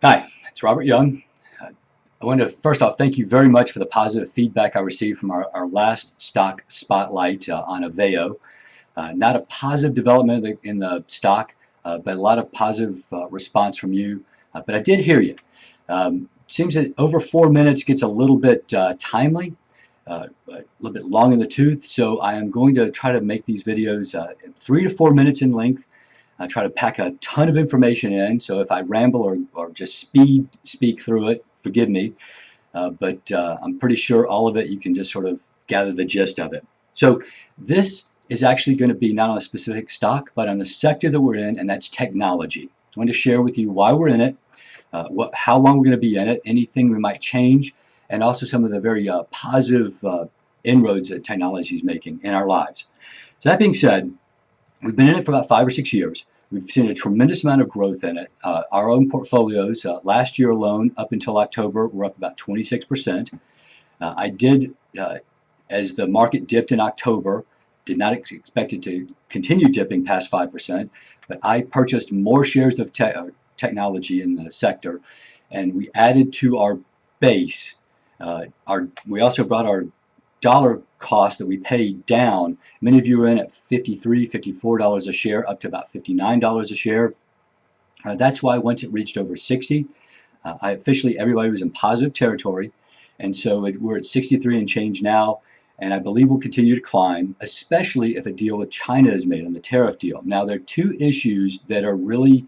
Hi, it's Robert Young. I want to first off thank you very much for the positive feedback I received from our last stock spotlight on Aveo. Not a positive development in the stock, but a lot of positive response from you. But I did hear you. Seems that over 4 minutes gets a little bit timely, a little bit long in the tooth, so I am going to try to make these videos 3 to 4 minutes in length. I try to pack a ton of information in, so if I ramble or just speak through it, forgive me. But I'm pretty sure all of it you can just sort of gather the gist of it. So this is actually going to be not on a specific stock, but on the sector that we're in, and that's technology. I want to share with you why we're in it, how long we're going to be in it, anything we might change, and also some of the very positive inroads that technology is making in our lives. So that being said, we've been in it for about 5 or 6 years. We've seen a tremendous amount of growth in it. Our own portfolios, last year alone, up until October, were up about 26%. I did, as the market dipped in October, did not expect it to continue dipping past 5%, but I purchased more shares of technology in the sector, and we added to our base. We also brought our dollar cost that we paid down. Many of you are in at $53, $54 a share, up to about $59 a share. That's why once it reached over 60, everybody was in positive territory, and so we're at 63 and change now, and I believe we'll continue to climb, especially if a deal with China is made on the tariff deal. Now, there are two issues that are really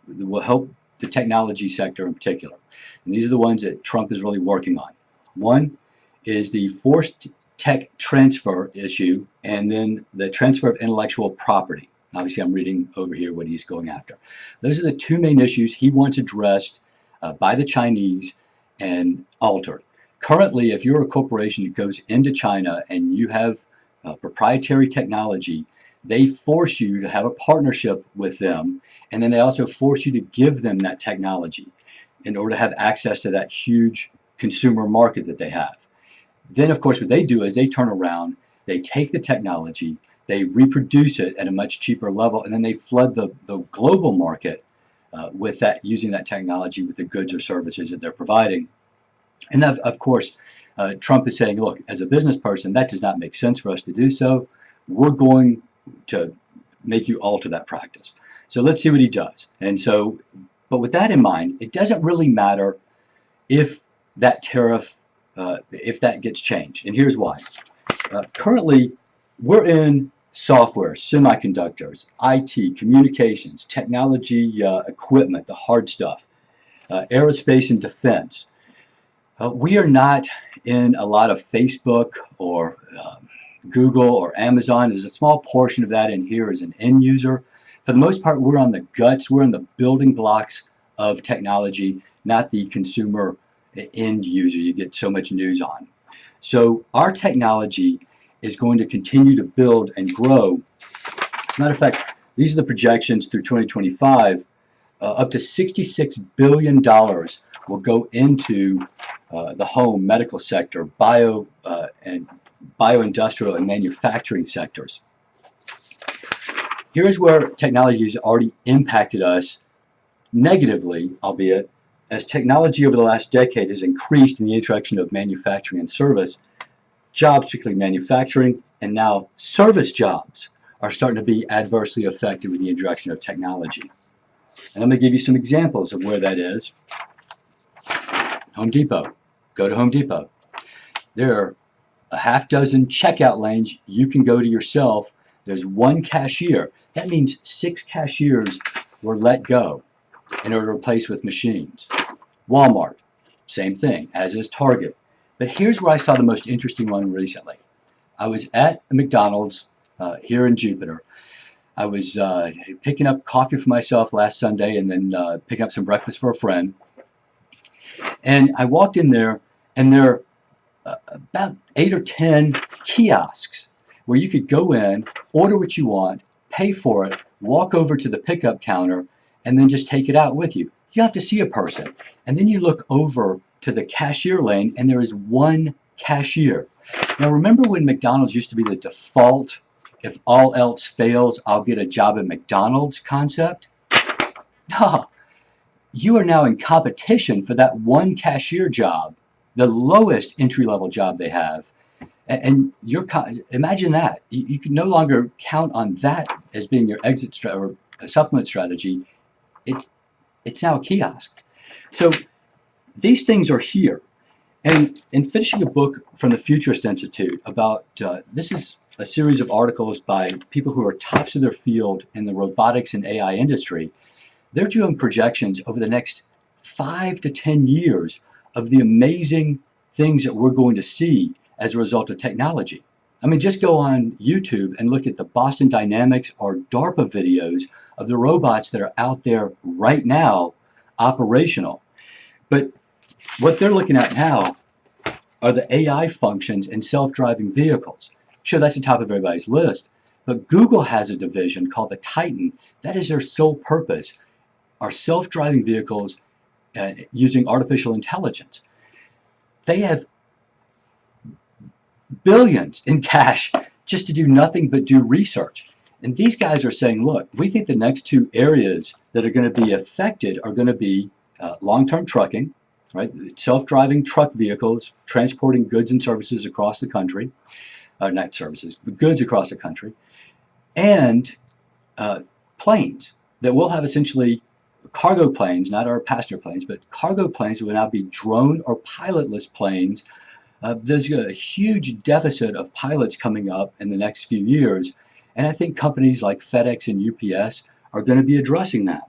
will help the technology sector in particular, and these are the ones that Trump is really working on. One is the forced tech transfer issue, and then the transfer of intellectual property. Obviously, I'm reading over here what he's going after. Those are the two main issues he wants addressed by the Chinese and altered. Currently, if you're a corporation that goes into China and you have proprietary technology, they force you to have a partnership with them, and then they also force you to give them that technology in order to have access to that huge consumer market that they have. Then, of course, what they do is they turn around, they take the technology, they reproduce it at a much cheaper level, and then they flood the global market with that, using that technology with the goods or services that they're providing. And that, of course, Trump is saying, look, as a business person, that does not make sense for us to do so. We're going to make you alter that practice. So let's see what he does. And so, but with that in mind, it doesn't really matter if that tariff if that gets changed, and here's why. Currently, we're in software, semiconductors, IT, communications, technology equipment, the hard stuff, aerospace and defense. We are not in a lot of Facebook or Google or Amazon. There's a small portion of that in here as an end user. For the most part, we're on the guts, we're in the building blocks of technology, not the consumer end user you get so much news on. So our technology is going to continue to build and grow. As a matter of fact, these are the projections through 2025. Up to $66 billion will go into the home, medical sector, and bioindustrial and manufacturing sectors. Here's where technology has already impacted us negatively, albeit, as technology over the last decade has increased in the introduction of manufacturing and service. Jobs, particularly manufacturing, and now service jobs, are starting to be adversely affected with the introduction of technology. And I'm going to give you some examples of where that is. Home Depot. Go to Home Depot. There are a half dozen checkout lanes you can go to yourself. There's one cashier. That means 6 cashiers were let go in order to replace with machines. Walmart, same thing, as is Target. But here's where I saw the most interesting one recently. I was at a McDonald's here in Jupiter. I was picking up coffee for myself last Sunday and then picking up some breakfast for a friend. And I walked in there, and there are about 8 or 10 kiosks where you could go in, order what you want, pay for it, walk over to the pickup counter, and then just take it out with you. You have to see a person. And then you look over to the cashier lane, and there is one cashier. Now, remember when McDonald's used to be the default, if all else fails, I'll get a job at McDonald's concept? No. you are now in competition for that one cashier job, the lowest entry-level job they have. And imagine that. You can no longer count on that as being your exit or a supplement strategy. It's now a kiosk. So these things are here. And in finishing a book from the Futurist Institute about, this is a series of articles by people who are tops of their field in the robotics and AI industry. They're doing projections over the next 5 to 10 years of the amazing things that we're going to see as a result of technology. I mean, just go on YouTube and look at the Boston Dynamics or DARPA videos of the robots that are out there right now operational. But what they're looking at now are the AI functions in self-driving vehicles. Sure, that's the top of everybody's list, but Google has a division called the Titan. That is their sole purpose, are self-driving vehicles using artificial intelligence. They have billions in cash just to do nothing but do research. And these guys are saying, look, we think the next two areas that are going to be affected are going to be long-term trucking, right? Self-driving truck vehicles transporting goods and services across the country, not services, but goods across the country, and planes that will have essentially cargo planes, not our passenger planes, but cargo planes will now be drone or pilotless planes. There's a huge deficit of pilots coming up in the next few years, and I think companies like FedEx and UPS are going to be addressing that.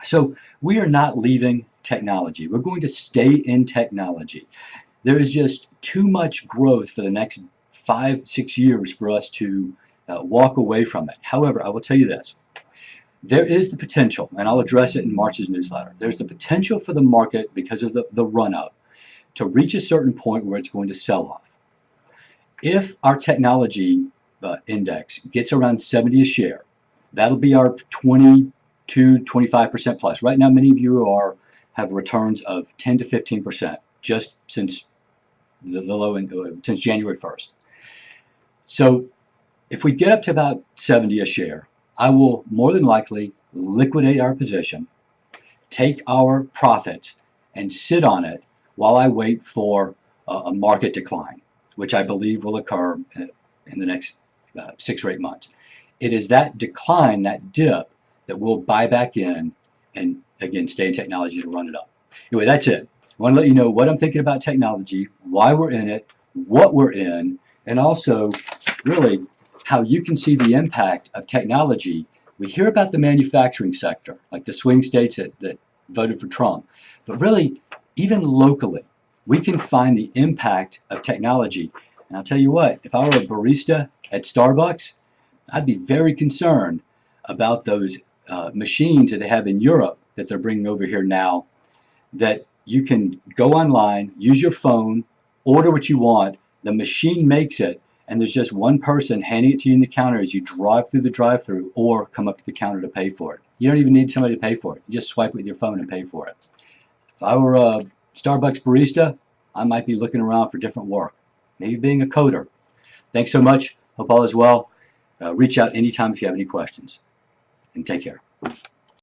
So we are not leaving technology. We're going to stay in technology. There is just too much growth for the next 5-6 years for us to walk away from it. However, I will tell you this. There is the potential, and I'll address it in March's newsletter, there's the potential for the market, because of the run-up, to reach a certain point where it's going to sell off. If our technology index gets around 70 a share, that'll be our 22-25% plus. Right now, many of you have returns of 10 to 15% just since the low end, since January 1st. So if we get up to about 70 a share, I will more than likely liquidate our position, take our profits, and sit on it while I wait for a market decline, which I believe will occur in the next 6 or 8 months. It is that decline, that dip, that we'll buy back in and, again, stay in technology to run it up. Anyway, that's it. I want to let you know what I'm thinking about technology, why we're in it, what we're in, and also, really, how you can see the impact of technology. We hear about the manufacturing sector, like the swing states that voted for Trump. But really, even locally, we can find the impact of technology. And I'll tell you what, if I were a barista at Starbucks, I'd be very concerned about those machines that they have in Europe that they're bringing over here now, that you can go online, use your phone, order what you want, the machine makes it, and there's just one person handing it to you in the counter as you drive through the drive-through or come up to the counter to pay for it. You don't even need somebody to pay for it. You just swipe with your phone and pay for it. If I were a Starbucks barista, I might be looking around for different work, maybe being a coder. Thanks so much. Hope all is well. Reach out anytime if you have any questions. And take care.